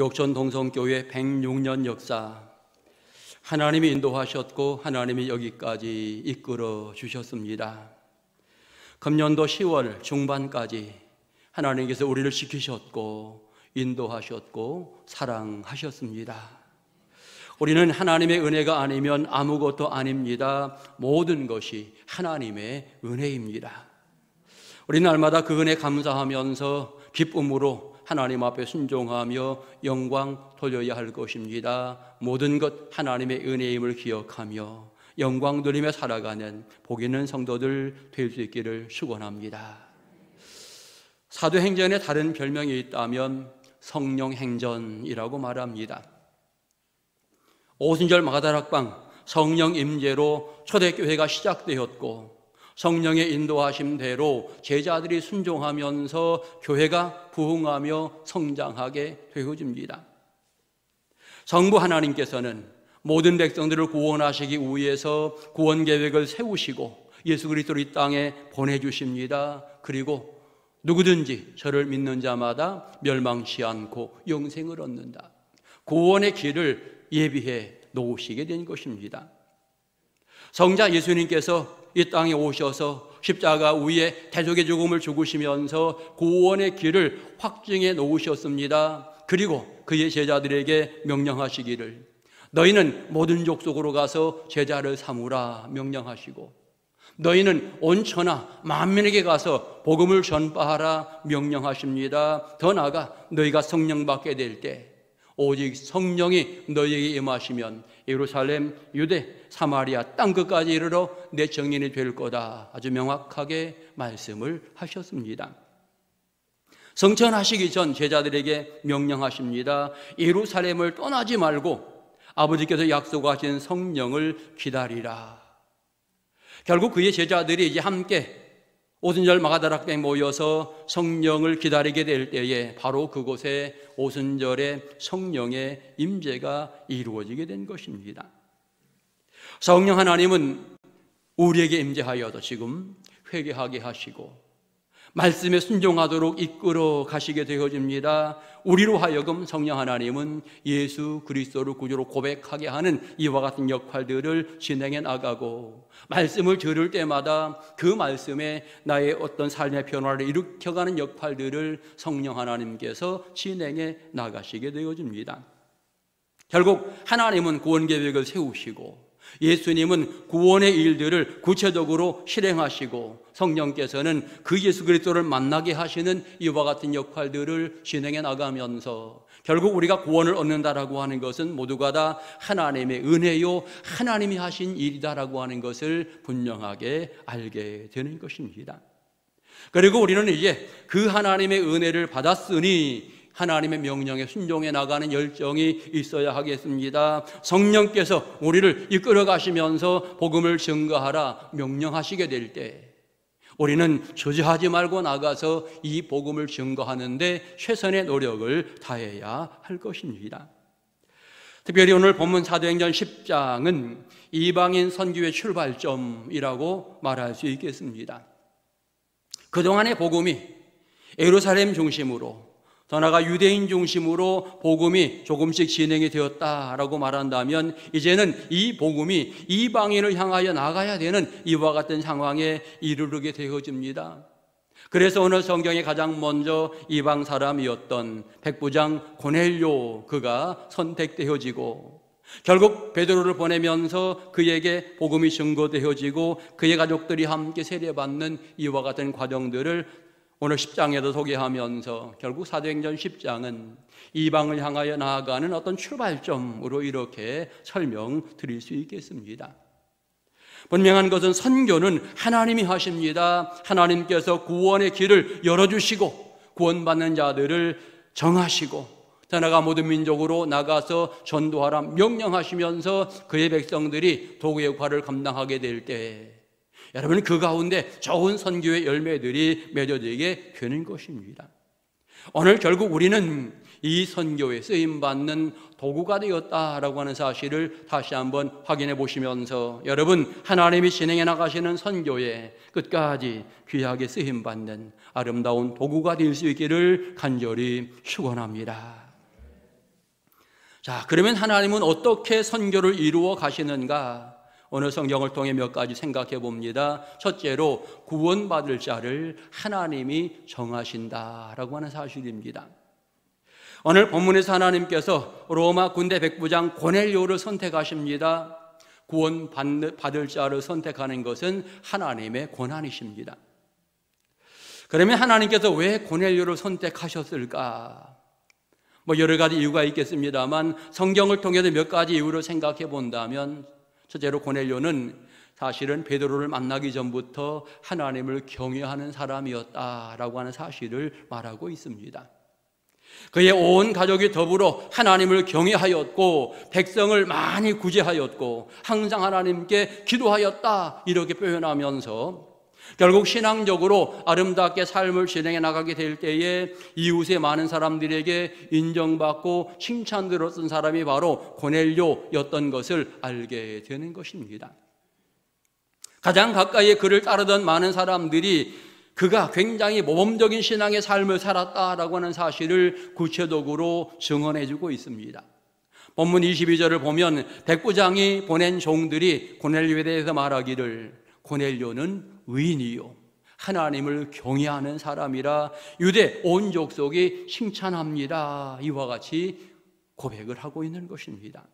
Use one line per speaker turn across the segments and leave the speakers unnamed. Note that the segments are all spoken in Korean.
옥천 동성교회 106년 역사, 하나님이 인도하셨고 하나님이 여기까지 이끌어 주셨습니다. 금년도 10월 중반까지 하나님께서 우리를 지키셨고 인도하셨고 사랑하셨습니다. 우리는 하나님의 은혜가 아니면 아무것도 아닙니다. 모든 것이 하나님의 은혜입니다. 우리는 날마다 그 은혜 감사하면서 기쁨으로 하나님 앞에 순종하며 영광 돌려야 할 것입니다. 모든 것 하나님의 은혜임을 기억하며 영광 돌리며 살아가는 복 있는 성도들 될 수 있기를 축원합니다. 사도행전에 다른 별명이 있다면 성령행전이라고 말합니다. 오순절 마가다락방 성령 임재로 초대교회가 시작되었고 성령의 인도하심대로 제자들이 순종하면서 교회가 부흥하며 성장하게 되어집니다. 성부 하나님께서는 모든 백성들을 구원하시기 위해서 구원 계획을 세우시고 예수 그리스도를 이 땅에 보내주십니다. 그리고 누구든지 저를 믿는 자마다 멸망치 않고 영생을 얻는다. 구원의 길을 예비해 놓으시게 된 것입니다. 성자 예수님께서 이 땅에 오셔서 십자가 위에 대속의 죽음을 죽으시면서 구원의 길을 확증해 놓으셨습니다. 그리고 그의 제자들에게 명령하시기를 너희는 모든 족속으로 가서 제자를 삼으라 명령하시고 너희는 온 천하 만민에게 가서 복음을 전파하라 명령하십니다. 더 나아가 너희가 성령 받게 될 때 오직 성령이 너희에게 임하시면 예루살렘, 유대, 사마리아 땅끝까지 이르러 내 증인이 될 거다. 아주 명확하게 말씀을 하셨습니다. 성천하시기 전 제자들에게 명령하십니다. 예루살렘을 떠나지 말고 아버지께서 약속하신 성령을 기다리라. 결국 그의 제자들이 이제 함께 오순절 마가다락방에 모여서 성령을 기다리게 될 때에 바로 그곳에 오순절에 성령의 임재가 이루어지게 된 것입니다. 성령 하나님은 우리에게 임재하여도 지금 회개하게 하시고 말씀에 순종하도록 이끌어 가시게 되어집니다. 우리로 하여금 성령 하나님은 예수 그리스도를 구주로 고백하게 하는 이와 같은 역할들을 진행해 나가고 말씀을 들을 때마다 그 말씀에 나의 어떤 삶의 변화를 일으켜가는 역할들을 성령 하나님께서 진행해 나가시게 되어집니다. 결국 하나님은 구원 계획을 세우시고 예수님은 구원의 일들을 구체적으로 실행하시고 성령께서는 그 예수 그리스도를 만나게 하시는 이와 같은 역할들을 진행해 나가면서 결국 우리가 구원을 얻는다라고 하는 것은 모두가 다 하나님의 은혜요 하나님이 하신 일이다라고 하는 것을 분명하게 알게 되는 것입니다. 그리고 우리는 이제 그 하나님의 은혜를 받았으니 하나님의 명령에 순종해 나가는 열정이 있어야 하겠습니다. 성령께서 우리를 이끌어 가시면서 복음을 증거하라 명령하시게 될 때 우리는 주저하지 말고 나가서 이 복음을 증거하는데 최선의 노력을 다해야 할 것입니다. 특별히 오늘 본문 사도행전 10장은 이방인 선교의 출발점이라고 말할 수 있겠습니다. 그동안의 복음이 예루살렘 중심으로 더 나아가 유대인 중심으로 복음이 조금씩 진행이 되었다라고 말한다면 이제는 이 복음이 이방인을 향하여 나가야 되는 이와 같은 상황에 이르르게 되어집니다. 그래서 오늘 성경에 가장 먼저 이방 사람이었던 백부장 고넬료 그가 선택되어지고 결국 베드로를 보내면서 그에게 복음이 증거되어지고 그의 가족들이 함께 세례받는 이와 같은 과정들을 오늘 10장에도 소개하면서 결국 사도행전 10장은 이방을 향하여 나아가는 어떤 출발점으로 이렇게 설명드릴 수 있겠습니다. 분명한 것은 선교는 하나님이 하십니다. 하나님께서 구원의 길을 열어주시고 구원받는 자들을 정하시고 더 나아가 모든 민족으로 나가서 전도하라 명령하시면서 그의 백성들이 도구 역할을 감당하게 될 때 여러분 그 가운데 좋은 선교의 열매들이 맺어지게 되는 것입니다. 오늘 결국 우리는 이 선교에 쓰임받는 도구가 되었다라고 하는 사실을 다시 한번 확인해 보시면서 여러분 하나님이 진행해 나가시는 선교에 끝까지 귀하게 쓰임받는 아름다운 도구가 될 수 있기를 간절히 축원합니다. 자, 그러면 하나님은 어떻게 선교를 이루어 가시는가? 오늘 성경을 통해 몇 가지 생각해 봅니다. 첫째로 구원받을 자를 하나님이 정하신다라고 하는 사실입니다. 오늘 본문에서 하나님께서 로마 군대 백부장 고넬료를 선택하십니다. 구원받을 자를 선택하는 것은 하나님의 권한이십니다. 그러면 하나님께서 왜 고넬료를 선택하셨을까? 여러 가지 이유가 있겠습니다만 성경을 통해서 몇 가지 이유를 생각해 본다면, 첫째로 고넬료는 사실은 베드로를 만나기 전부터 하나님을 경외하는 사람이었다라고 하는 사실을 말하고 있습니다. 그의 온 가족이 더불어 하나님을 경외하였고 백성을 많이 구제하였고 항상 하나님께 기도하였다, 이렇게 표현하면서 결국 신앙적으로 아름답게 삶을 진행해 나가게 될 때에 이웃의 많은 사람들에게 인정받고 칭찬들었던 사람이 바로 고넬료였던 것을 알게 되는 것입니다. 가장 가까이에 그를 따르던 많은 사람들이 그가 굉장히 모범적인 신앙의 삶을 살았다라고 하는 사실을 구체적으로 증언해주고 있습니다. 본문 22절을 보면 백부장이 보낸 종들이 고넬료에 대해서 말하기를, 고넬료는 의인이요 하나님을 경외하는 사람이라 유대 온 족속이 칭찬합니다, 이와 같이 고백을 하고 있는 것입니다.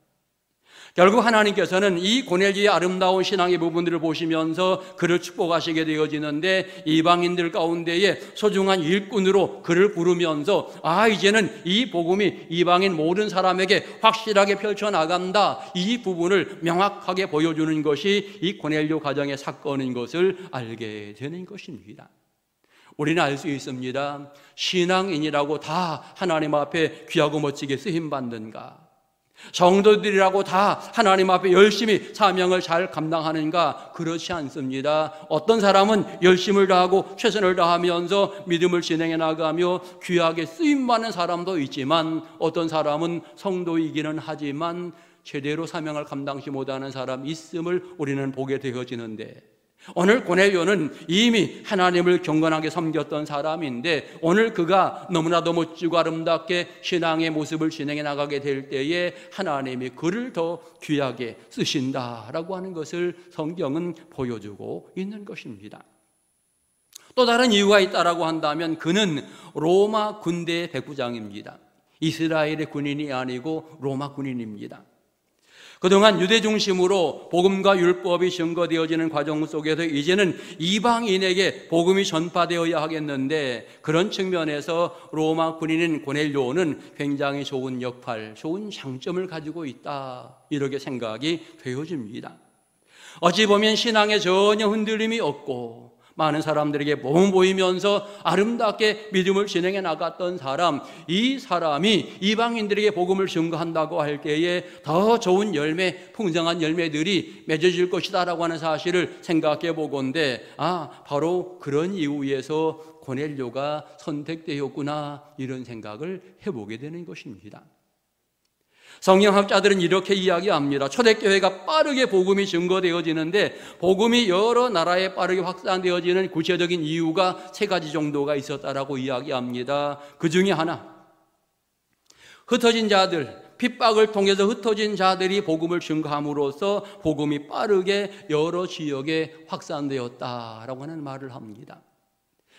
결국 하나님께서는 이 고넬료의 아름다운 신앙의 부분들을 보시면서 그를 축복하시게 되어지는데, 이방인들 가운데에 소중한 일꾼으로 그를 부르면서 이제는 이 복음이 이방인 모든 사람에게 확실하게 펼쳐나간다, 이 부분을 명확하게 보여주는 것이 이 고넬료 가정의 사건인 것을 알게 되는 것입니다. 우리는 알 수 있습니다. 신앙인이라고 다 하나님 앞에 귀하고 멋지게 쓰임받는가? 성도들이라고 다 하나님 앞에 열심히 사명을 잘 감당하는가? 그렇지 않습니다. 어떤 사람은 열심을 다하고 최선을 다하면서 믿음을 진행해 나가며 귀하게 쓰임받는 사람도 있지만, 어떤 사람은 성도이기는 하지만 제대로 사명을 감당하지 못하는 사람이 있음을 우리는 보게 되어지는데, 오늘 고넬료는 이미 하나님을 경건하게 섬겼던 사람인데 오늘 그가 너무나도 멋지고 아름답게 신앙의 모습을 진행해 나가게 될 때에 하나님이 그를 더 귀하게 쓰신다라고 하는 것을 성경은 보여주고 있는 것입니다. 또 다른 이유가 있다라고 한다면 그는 로마 군대의 백부장입니다. 이스라엘의 군인이 아니고 로마 군인입니다. 그동안 유대 중심으로 복음과 율법이 증거되어지는 과정 속에서 이제는 이방인에게 복음이 전파되어야 하겠는데, 그런 측면에서 로마 군인인 고넬료는 굉장히 좋은 역할, 좋은 장점을 가지고 있다, 이렇게 생각이 되어집니다. 어찌 보면 신앙에 전혀 흔들림이 없고 많은 사람들에게 몸 보이면서 아름답게 믿음을 진행해 나갔던 사람, 이 사람이 이방인들에게 복음을 증거한다고 할 때에 더 좋은 열매, 풍성한 열매들이 맺어질 것이다라고 하는 사실을 생각해 보건대, 바로 그런 이유에서 고넬료가 선택되었구나, 이런 생각을 해보게 되는 것입니다. 성경학자들은 이렇게 이야기합니다. 초대교회가 빠르게 복음이 증거되어지는데 복음이 여러 나라에 빠르게 확산되어지는 구체적인 이유가 세 가지 정도가 있었다라고 이야기합니다. 그 중에 하나, 흩어진 자들, 핍박을 통해서 흩어진 자들이 복음을 증거함으로써 복음이 빠르게 여러 지역에 확산되었다라고 하는 말을 합니다.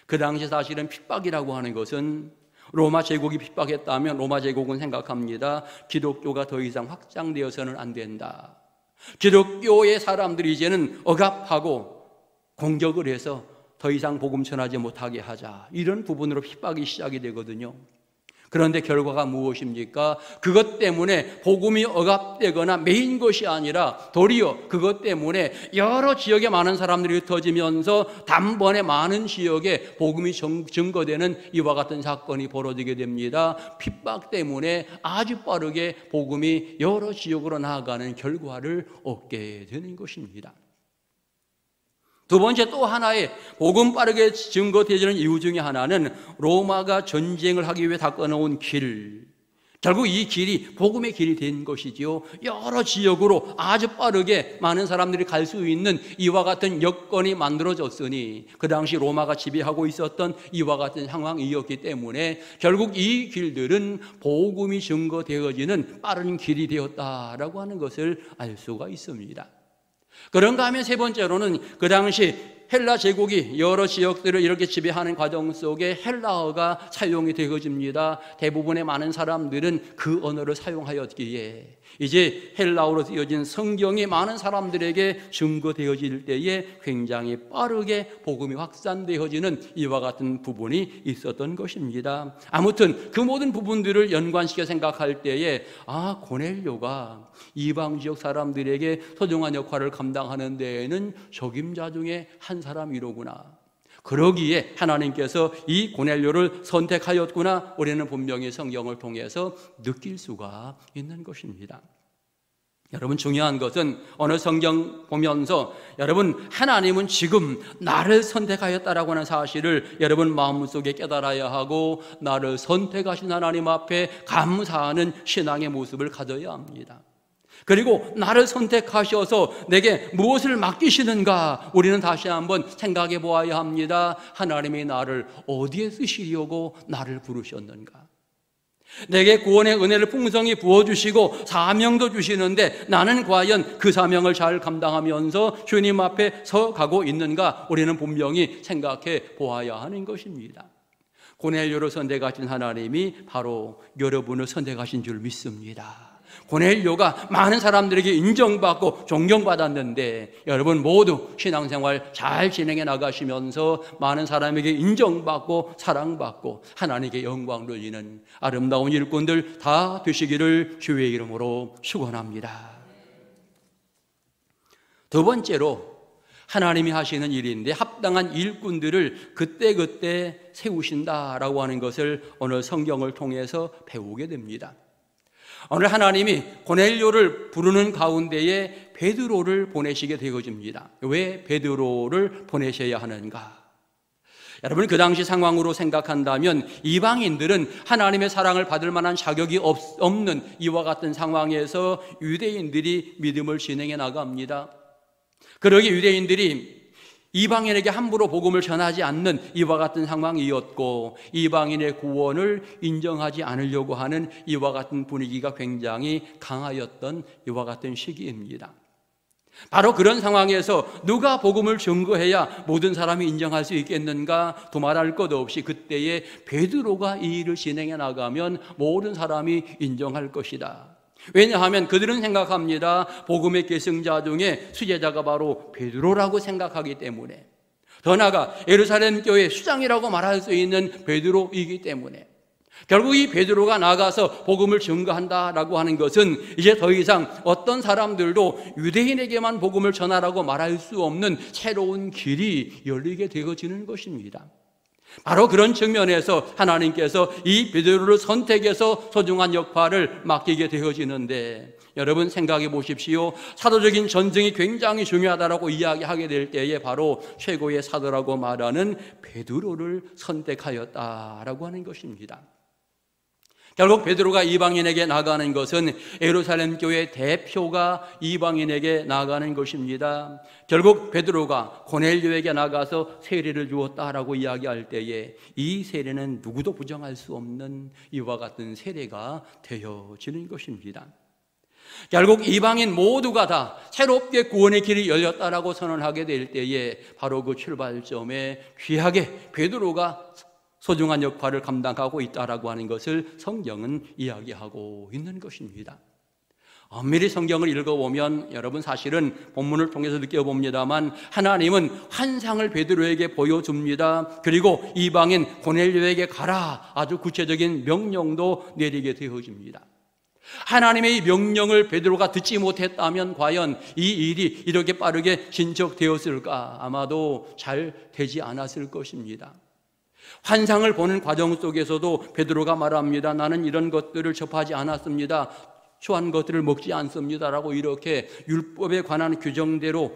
그 당시 사실은 핍박이라고 하는 것은 로마 제국이 핍박했다면 로마 제국은 생각합니다. 기독교가 더 이상 확장되어서는 안 된다. 기독교의 사람들이 이제는 억압하고 공격을 해서 더 이상 복음 전하지 못하게 하자, 이런 부분으로 핍박이 시작이 되거든요. 그런데 결과가 무엇입니까? 그것 때문에 복음이 억압되거나 메인 것이 아니라 도리어 그것 때문에 여러 지역에 많은 사람들이 흩어지면서 단번에 많은 지역에 복음이 증거되는 이와 같은 사건이 벌어지게 됩니다. 핍박 때문에 아주 빠르게 복음이 여러 지역으로 나아가는 결과를 얻게 되는 것입니다. 두 번째, 또 하나의 복음 빠르게 증거되어지는 이유 중에 하나는 로마가 전쟁을 하기 위해 닦아놓은 길, 결국 이 길이 복음의 길이 된 것이지요. 여러 지역으로 아주 빠르게 많은 사람들이 갈 수 있는 이와 같은 여건이 만들어졌으니, 그 당시 로마가 지배하고 있었던 이와 같은 상황이었기 때문에 결국 이 길들은 복음이 증거되어지는 빠른 길이 되었다라고 하는 것을 알 수가 있습니다. 그런가 하면 세 번째로는 그 당시 헬라 제국이 여러 지역들을 이렇게 지배하는 과정 속에 헬라어가 사용이 되어집니다. 대부분의 많은 사람들은 그 언어를 사용하였기에 이제 헬라어로 쓰여진 성경이 많은 사람들에게 증거되어질 때에 굉장히 빠르게 복음이 확산되어지는 이와 같은 부분이 있었던 것입니다. 아무튼 그 모든 부분들을 연관시켜 생각할 때에 고넬료가 이방 지역 사람들에게 소중한 역할을 감당하는 데에는 적임자 중에 한 사람이로구나. 그러기에 하나님께서 이 고넬료를 선택하였구나. 우리는 분명히 성경을 통해서 느낄 수가 있는 것입니다. 여러분, 중요한 것은 어느 성경 보면서 여러분, 하나님은 지금 나를 선택하였다라고 하는 사실을 여러분 마음속에 깨달아야 하고, 나를 선택하신 하나님 앞에 감사하는 신앙의 모습을 가져야 합니다. 그리고 나를 선택하셔서 내게 무엇을 맡기시는가, 우리는 다시 한번 생각해 보아야 합니다. 하나님이 나를 어디에 쓰시려고 나를 부르셨는가? 내게 구원의 은혜를 풍성히 부어주시고 사명도 주시는데 나는 과연 그 사명을 잘 감당하면서 주님 앞에 서 가고 있는가? 우리는 분명히 생각해 보아야 하는 것입니다. 고넬료를 선택하신 하나님이 바로 여러분을 선택하신 줄 믿습니다. 고넬료가 많은 사람들에게 인정받고 존경받았는데, 여러분 모두 신앙생활 잘 진행해 나가시면서 많은 사람에게 인정받고 사랑받고 하나님께 영광 돌리는 아름다운 일꾼들 다 되시기를 주의 이름으로 축원합니다. 두 번째로 하나님이 하시는 일인데, 합당한 일꾼들을 그때그때 세우신다라고 하는 것을 오늘 성경을 통해서 배우게 됩니다. 오늘 하나님이 고넬료를 부르는 가운데에 베드로를 보내시게 되어집니다. 왜 베드로를 보내셔야 하는가? 여러분, 그 당시 상황으로 생각한다면 이방인들은 하나님의 사랑을 받을 만한 자격이 없는 이와 같은 상황에서 유대인들이 믿음을 진행해 나갑니다. 그러기 유대인들이 이방인에게 함부로 복음을 전하지 않는 이와 같은 상황이었고, 이방인의 구원을 인정하지 않으려고 하는 이와 같은 분위기가 굉장히 강하였던 이와 같은 시기입니다. 바로 그런 상황에서 누가 복음을 증거해야 모든 사람이 인정할 수 있겠는가? 두말할 것 없이 그때에 베드로가 이 일을 진행해 나가면 모든 사람이 인정할 것이다. 왜냐하면 그들은 생각합니다. 복음의 계승자 중에 수제자가 바로 베드로라고 생각하기 때문에, 더 나아가 예루살렘 교회 수장이라고 말할 수 있는 베드로이기 때문에, 결국 이 베드로가 나가서 복음을 증거한다라고 하는 것은 이제 더 이상 어떤 사람들도 유대인에게만 복음을 전하라고 말할 수 없는 새로운 길이 열리게 되어지는 것입니다. 바로 그런 측면에서 하나님께서 이 베드로를 선택해서 소중한 역할을 맡기게 되어지는데, 여러분 생각해 보십시오. 사도적인 전쟁이 굉장히 중요하다라고 이야기하게 될 때에 바로 최고의 사도라고 말하는 베드로를 선택하였다라고 하는 것입니다. 결국 베드로가 이방인에게 나가는 것은 예루살렘 교회 대표가 이방인에게 나가는 것입니다. 결국 베드로가 고넬료에게 나가서 세례를 주었다라고 이야기할 때에 이 세례는 누구도 부정할 수 없는 이와 같은 세례가 되어지는 것입니다. 결국 이방인 모두가 다 새롭게 구원의 길이 열렸다라고 선언하게 될 때에 바로 그 출발점에 귀하게 베드로가 소중한 역할을 감당하고 있다라고 하는 것을 성경은 이야기하고 있는 것입니다. 엄밀히 성경을 읽어보면 여러분 사실은 본문을 통해서 느껴봅니다만, 하나님은 환상을 베드로에게 보여줍니다. 그리고 이방인 고넬료에게 가라, 아주 구체적인 명령도 내리게 되어집니다. 하나님의 이 명령을 베드로가 듣지 못했다면 과연 이 일이 이렇게 빠르게 진척되었을까? 아마도 잘 되지 않았을 것입니다. 환상을 보는 과정 속에서도 베드로가 말합니다. 나는 이런 것들을 접하지 않았습니다. 추한 것들을 먹지 않습니다라고 이렇게 율법에 관한 규정대로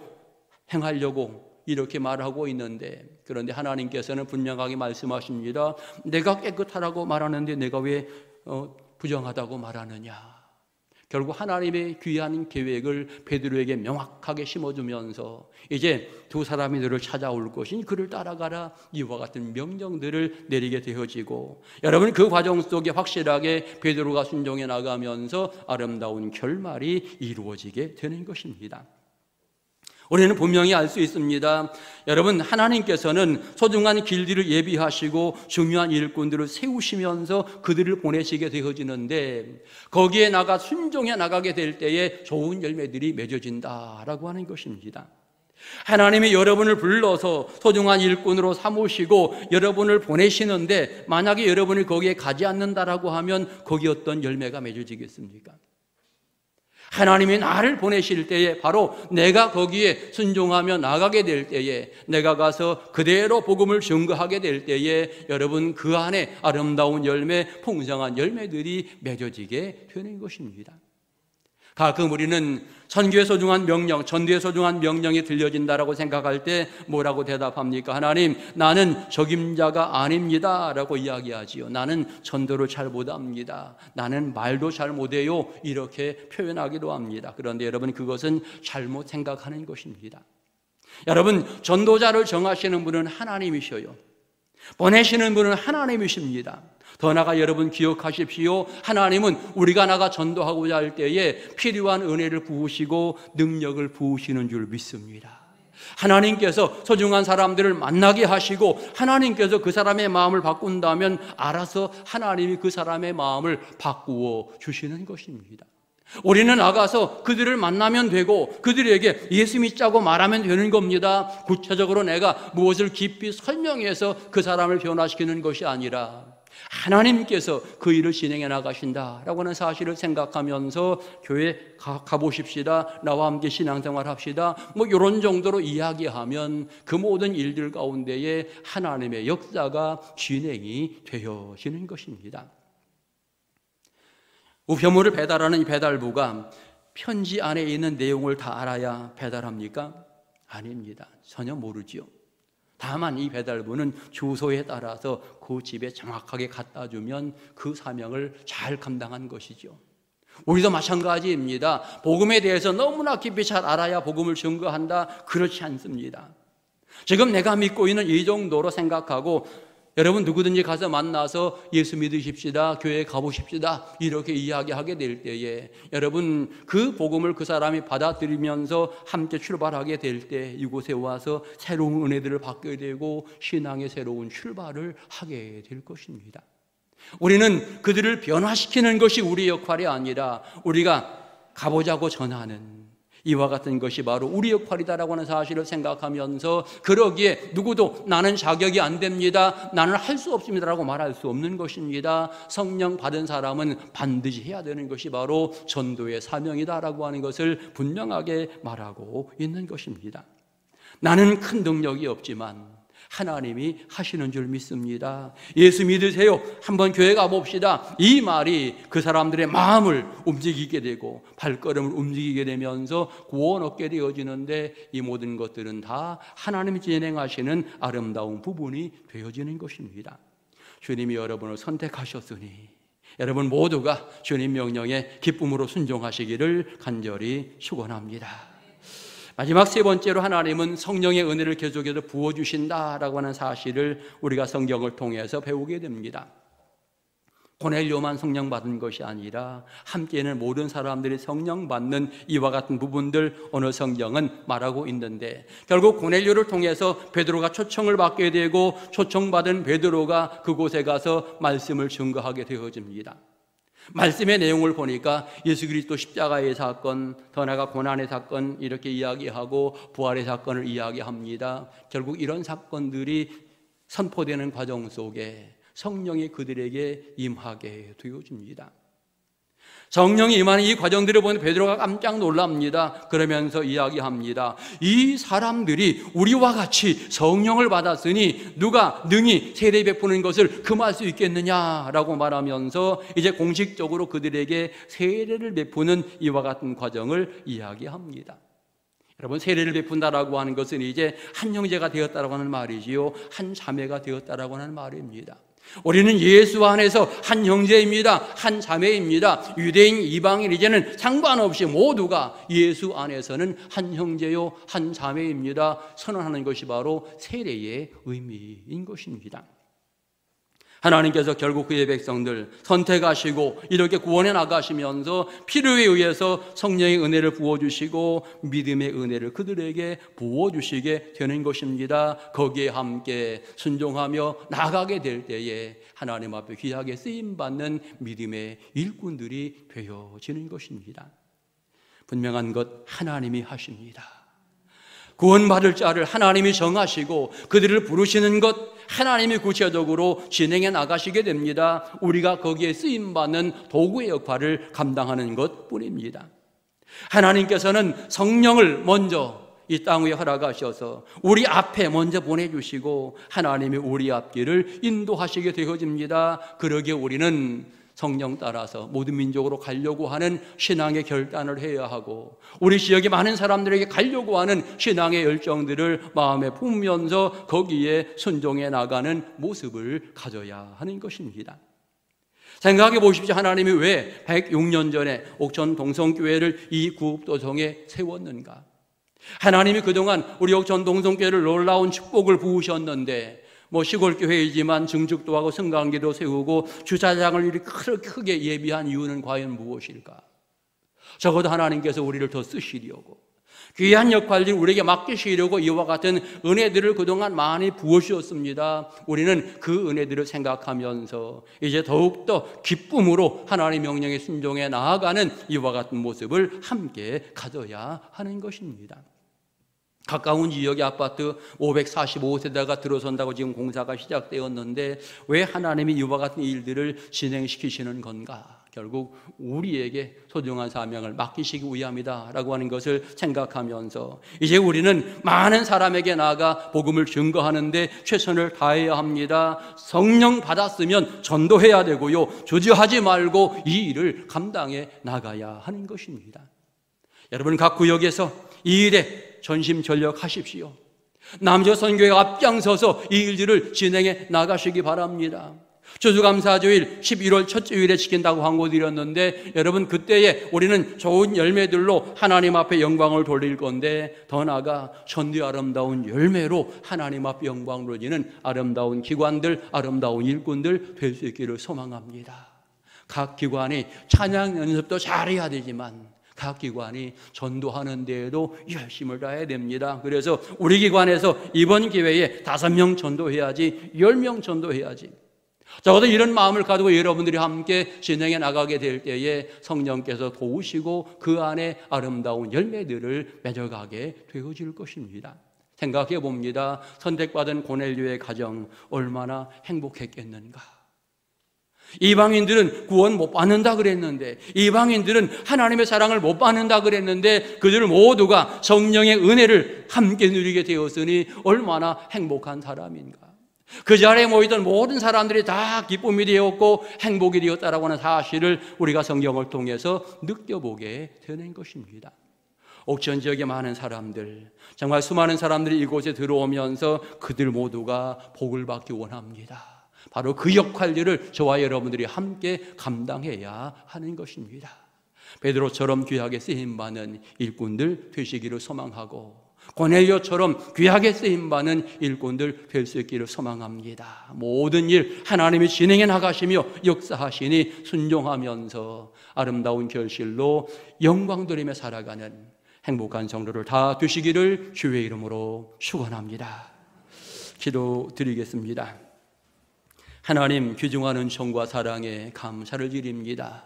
행하려고 이렇게 말하고 있는데, 그런데 하나님께서는 분명하게 말씀하십니다. 내가 깨끗하라고 말하는데 내가 왜 부정하다고 말하느냐? 결국 하나님의 귀한 계획을 베드로에게 명확하게 심어주면서 이제 두 사람이 너를 찾아올 것이니 그를 따라가라, 이와 같은 명령들을 내리게 되어지고, 여러분 그 과정 속에 확실하게 베드로가 순종해 나가면서 아름다운 결말이 이루어지게 되는 것입니다. 우리는 분명히 알 수 있습니다. 여러분, 하나님께서는 소중한 길들을 예비하시고 중요한 일꾼들을 세우시면서 그들을 보내시게 되어지는데, 거기에 나가 순종해 나가게 될 때에 좋은 열매들이 맺어진다라고 하는 것입니다. 하나님이 여러분을 불러서 소중한 일꾼으로 삼으시고 여러분을 보내시는데, 만약에 여러분이 거기에 가지 않는다라고 하면 거기 어떤 열매가 맺어지겠습니까? 하나님이 나를 보내실 때에 바로 내가 거기에 순종하며 나가게 될 때에, 내가 가서 그대로 복음을 증거하게 될 때에 여러분 그 안에 아름다운 열매, 풍성한 열매들이 맺어지게 되는 것입니다. 가끔 우리는 선교의 소중한 명령, 전도의 소중한 명령이 들려진다라고 생각할 때 뭐라고 대답합니까? 하나님, 나는 적임자가 아닙니다 라고 이야기하지요. 나는 전도를 잘 못합니다. 나는 말도 잘 못해요. 이렇게 표현하기도 합니다. 그런데 여러분, 그것은 잘못 생각하는 것입니다. 여러분, 전도자를 정하시는 분은 하나님이셔요. 보내시는 분은 하나님이십니다. 더 나아가 여러분 기억하십시오. 하나님은 우리가 나가 전도하고자 할 때에 필요한 은혜를 부으시고 능력을 부으시는 줄 믿습니다. 하나님께서 소중한 사람들을 만나게 하시고 하나님께서 그 사람의 마음을 바꾼다면 알아서 하나님이 그 사람의 마음을 바꾸어 주시는 것입니다. 우리는 나가서 그들을 만나면 되고 그들에게 예수 믿자고 말하면 되는 겁니다. 구체적으로 내가 무엇을 깊이 설명해서 그 사람을 변화시키는 것이 아니라 하나님께서 그 일을 진행해 나가신다라고 하는 사실을 생각하면서 교회 가보십시다, 나와 함께 신앙생활 합시다, 뭐 이런 정도로 이야기하면 그 모든 일들 가운데에 하나님의 역사가 진행이 되어지는 것입니다. 우편물을 배달하는 이 배달부가 편지 안에 있는 내용을 다 알아야 배달합니까? 아닙니다. 전혀 모르지요. 다만 이 배달부는 주소에 따라서 그 집에 정확하게 갖다 주면 그 사명을 잘 감당한 것이죠. 우리도 마찬가지입니다. 복음에 대해서 너무나 깊이 잘 알아야 복음을 증거한다? 그렇지 않습니다. 지금 내가 믿고 있는 이 정도로 생각하고 여러분 누구든지 가서 만나서 예수 믿으십시다, 교회에 가보십시다 이렇게 이야기하게 될 때에 여러분 그 복음을 그 사람이 받아들이면서 함께 출발하게 될 때 이곳에 와서 새로운 은혜들을 받게 되고 신앙의 새로운 출발을 하게 될 것입니다. 우리는 그들을 변화시키는 것이 우리의 역할이 아니라 우리가 가보자고 전하는 이와 같은 것이 바로 우리 역할이다라고 하는 사실을 생각하면서 그러기에 누구도 나는 자격이 안 됩니다, 나는 할 수 없습니다라고 말할 수 없는 것입니다. 성령 받은 사람은 반드시 해야 되는 것이 바로 전도의 사명이다라고 하는 것을 분명하게 말하고 있는 것입니다. 나는 큰 능력이 없지만 하나님이 하시는 줄 믿습니다. 예수 믿으세요, 한번 교회 가봅시다, 이 말이 그 사람들의 마음을 움직이게 되고 발걸음을 움직이게 되면서 구원 얻게 되어지는데 이 모든 것들은 다 하나님이 진행하시는 아름다운 부분이 되어지는 것입니다. 주님이 여러분을 선택하셨으니 여러분 모두가 주님 명령에 기쁨으로 순종하시기를 간절히 축원합니다. 마지막 세 번째로 하나님은 성령의 은혜를 계속해서 부어주신다라고 하는 사실을 우리가 성경을 통해서 배우게 됩니다. 고넬료만 성령 받은 것이 아니라 함께는 모든 사람들이 성령 받는 이와 같은 부분들 오늘 성경은 말하고 있는데, 결국 고넬료를 통해서 베드로가 초청을 받게 되고 초청받은 베드로가 그곳에 가서 말씀을 증거하게 되어집니다. 말씀의 내용을 보니까 예수 그리스도 십자가의 사건, 더 나아가 고난의 사건 이렇게 이야기하고 부활의 사건을 이야기합니다. 결국 이런 사건들이 선포되는 과정 속에 성령이 그들에게 임하게 되어집니다. 성령이 임하는 이 과정들을 보는 베드로가 깜짝 놀랍니다. 그러면서 이야기합니다. 이 사람들이 우리와 같이 성령을 받았으니 누가 능히 세례 베푸는 것을 금할 수 있겠느냐라고 말하면서 이제 공식적으로 그들에게 세례를 베푸는 이와 같은 과정을 이야기합니다. 여러분, 세례를 베푼다라고 하는 것은 이제 한 형제가 되었다라고 하는 말이지요, 한 자매가 되었다라고 하는 말입니다. 우리는 예수 안에서 한 형제입니다. 한 자매입니다. 유대인, 이방인 이제는 상관없이 모두가 예수 안에서는 한 형제요 한 자매입니다. 선언하는 것이 바로 세례의 의미인 것입니다. 하나님께서 결국 그의 백성들 선택하시고 이렇게 구원해 나가시면서 필요에 의해서 성령의 은혜를 부어주시고 믿음의 은혜를 그들에게 부어주시게 되는 것입니다. 거기에 함께 순종하며 나가게 될 때에 하나님 앞에 귀하게 쓰임받는 믿음의 일꾼들이 되어지는 것입니다. 분명한 것 하나님이 하십니다. 구원받을 자를 하나님이 정하시고 그들을 부르시는 것 하나님이 구체적으로 진행해 나가시게 됩니다. 우리가 거기에 쓰임받는 도구의 역할을 감당하는 것뿐입니다. 하나님께서는 성령을 먼저 이 땅 위에 허락하셔서 우리 앞에 먼저 보내주시고 하나님이 우리 앞길을 인도하시게 되어집니다. 그러기에 우리는 성령 따라서 모든 민족으로 가려고 하는 신앙의 결단을 해야 하고 우리 지역의 많은 사람들에게 가려고 하는 신앙의 열정들을 마음에 품으면서 거기에 순종해 나가는 모습을 가져야 하는 것입니다. 생각해 보십시오. 하나님이 왜 106년 전에 옥천 동성교회를 이 구읍도성에 세웠는가? 하나님이 그동안 우리 옥천 동성교회를 놀라운 축복을 부으셨는데 시골 교회이지만 증축도 하고 성강기도 세우고 주차장을 이렇게 크게 예비한 이유는 과연 무엇일까? 적어도 하나님께서 우리를 더 쓰시려고 귀한 역할을 우리에게 맡기시려고 이와 같은 은혜들을 그동안 많이 부어주셨습니다. 우리는 그 은혜들을 생각하면서 이제 더욱더 기쁨으로 하나님의 명령에 순종해 나아가는 이와 같은 모습을 함께 가져야 하는 것입니다. 가까운 지역의 아파트 545세대가 들어선다고 지금 공사가 시작되었는데 왜 하나님이 이와 같은 일들을 진행시키시는 건가? 결국 우리에게 소중한 사명을 맡기시기 위함이다 라고 하는 것을 생각하면서 이제 우리는 많은 사람에게 나아가 복음을 증거하는데 최선을 다해야 합니다. 성령 받았으면 전도해야 되고요, 주저하지 말고 이 일을 감당해 나가야 하는 것입니다. 여러분 각 구역에서 이 일에 전심전력하십시오. 남저 선교회가 앞장서서 이 일들을 진행해 나가시기 바랍니다. 추수감사주일 11월 첫째 주일에 지킨다고 광고드렸는데 여러분 그때에 우리는 좋은 열매들로 하나님 앞에 영광을 돌릴 건데 더 나아가 천대의 아름다운 열매로 하나님 앞에 영광을 돌리는 아름다운 기관들, 아름다운 일꾼들 될 수 있기를 소망합니다. 각 기관이 찬양 연습도 잘해야 되지만 각 기관이 전도하는 데에도 열심을 다해야 됩니다. 그래서 우리 기관에서 이번 기회에 5명 전도해야지, 10명 전도해야지. 적어도 이런 마음을 가지고 여러분들이 함께 진행해 나가게 될 때에 성령께서 도우시고 그 안에 아름다운 열매들을 맺어가게 되어질 것입니다. 생각해 봅니다. 선택받은 고넬료의 가정 얼마나 행복했겠는가. 이방인들은 구원 못 받는다 그랬는데, 이방인들은 하나님의 사랑을 못 받는다 그랬는데 그들 모두가 성령의 은혜를 함께 누리게 되었으니 얼마나 행복한 사람인가. 그 자리에 모이던 모든 사람들이 다 기쁨이 되었고 행복이 되었다라고 하는 사실을 우리가 성경을 통해서 느껴보게 되는 것입니다. 옥천 지역의 많은 사람들, 정말 수많은 사람들이 이곳에 들어오면서 그들 모두가 복을 받기 원합니다. 바로 그 역할들을 저와 여러분들이 함께 감당해야 하는 것입니다. 베드로처럼 귀하게 쓰임받는 일꾼들 되시기를 소망하고 고넬료처럼 귀하게 쓰임받는 일꾼들 될 수 있기를 소망합니다. 모든 일 하나님이 진행해 나가시며 역사하시니 순종하면서 아름다운 결실로 영광 돌리며 살아가는 행복한 성도를 다 되시기를 주의 이름으로 축원합니다. 기도드리겠습니다. 하나님 귀중한 은총과 사랑에 감사를 드립니다.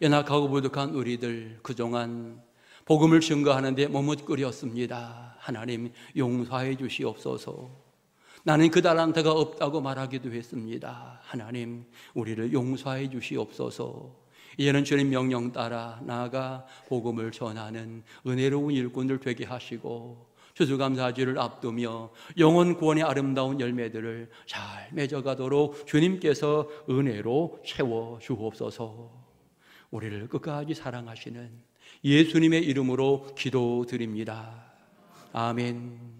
연약하고 부족한 우리들 그동안 복음을 증거하는 데 머뭇거렸습니다. 하나님 용서해 주시옵소서. 나는 그 달란트가 없다고 말하기도 했습니다. 하나님 우리를 용서해 주시옵소서. 이제는 주님 명령 따라 나아가 복음을 전하는 은혜로운 일꾼들 되게 하시고 추수감사주를 앞두며 영혼 구원의 아름다운 열매들을 잘 맺어가도록 주님께서 은혜로 채워주옵소서. 우리를 끝까지 사랑하시는 예수님의 이름으로 기도드립니다. 아멘.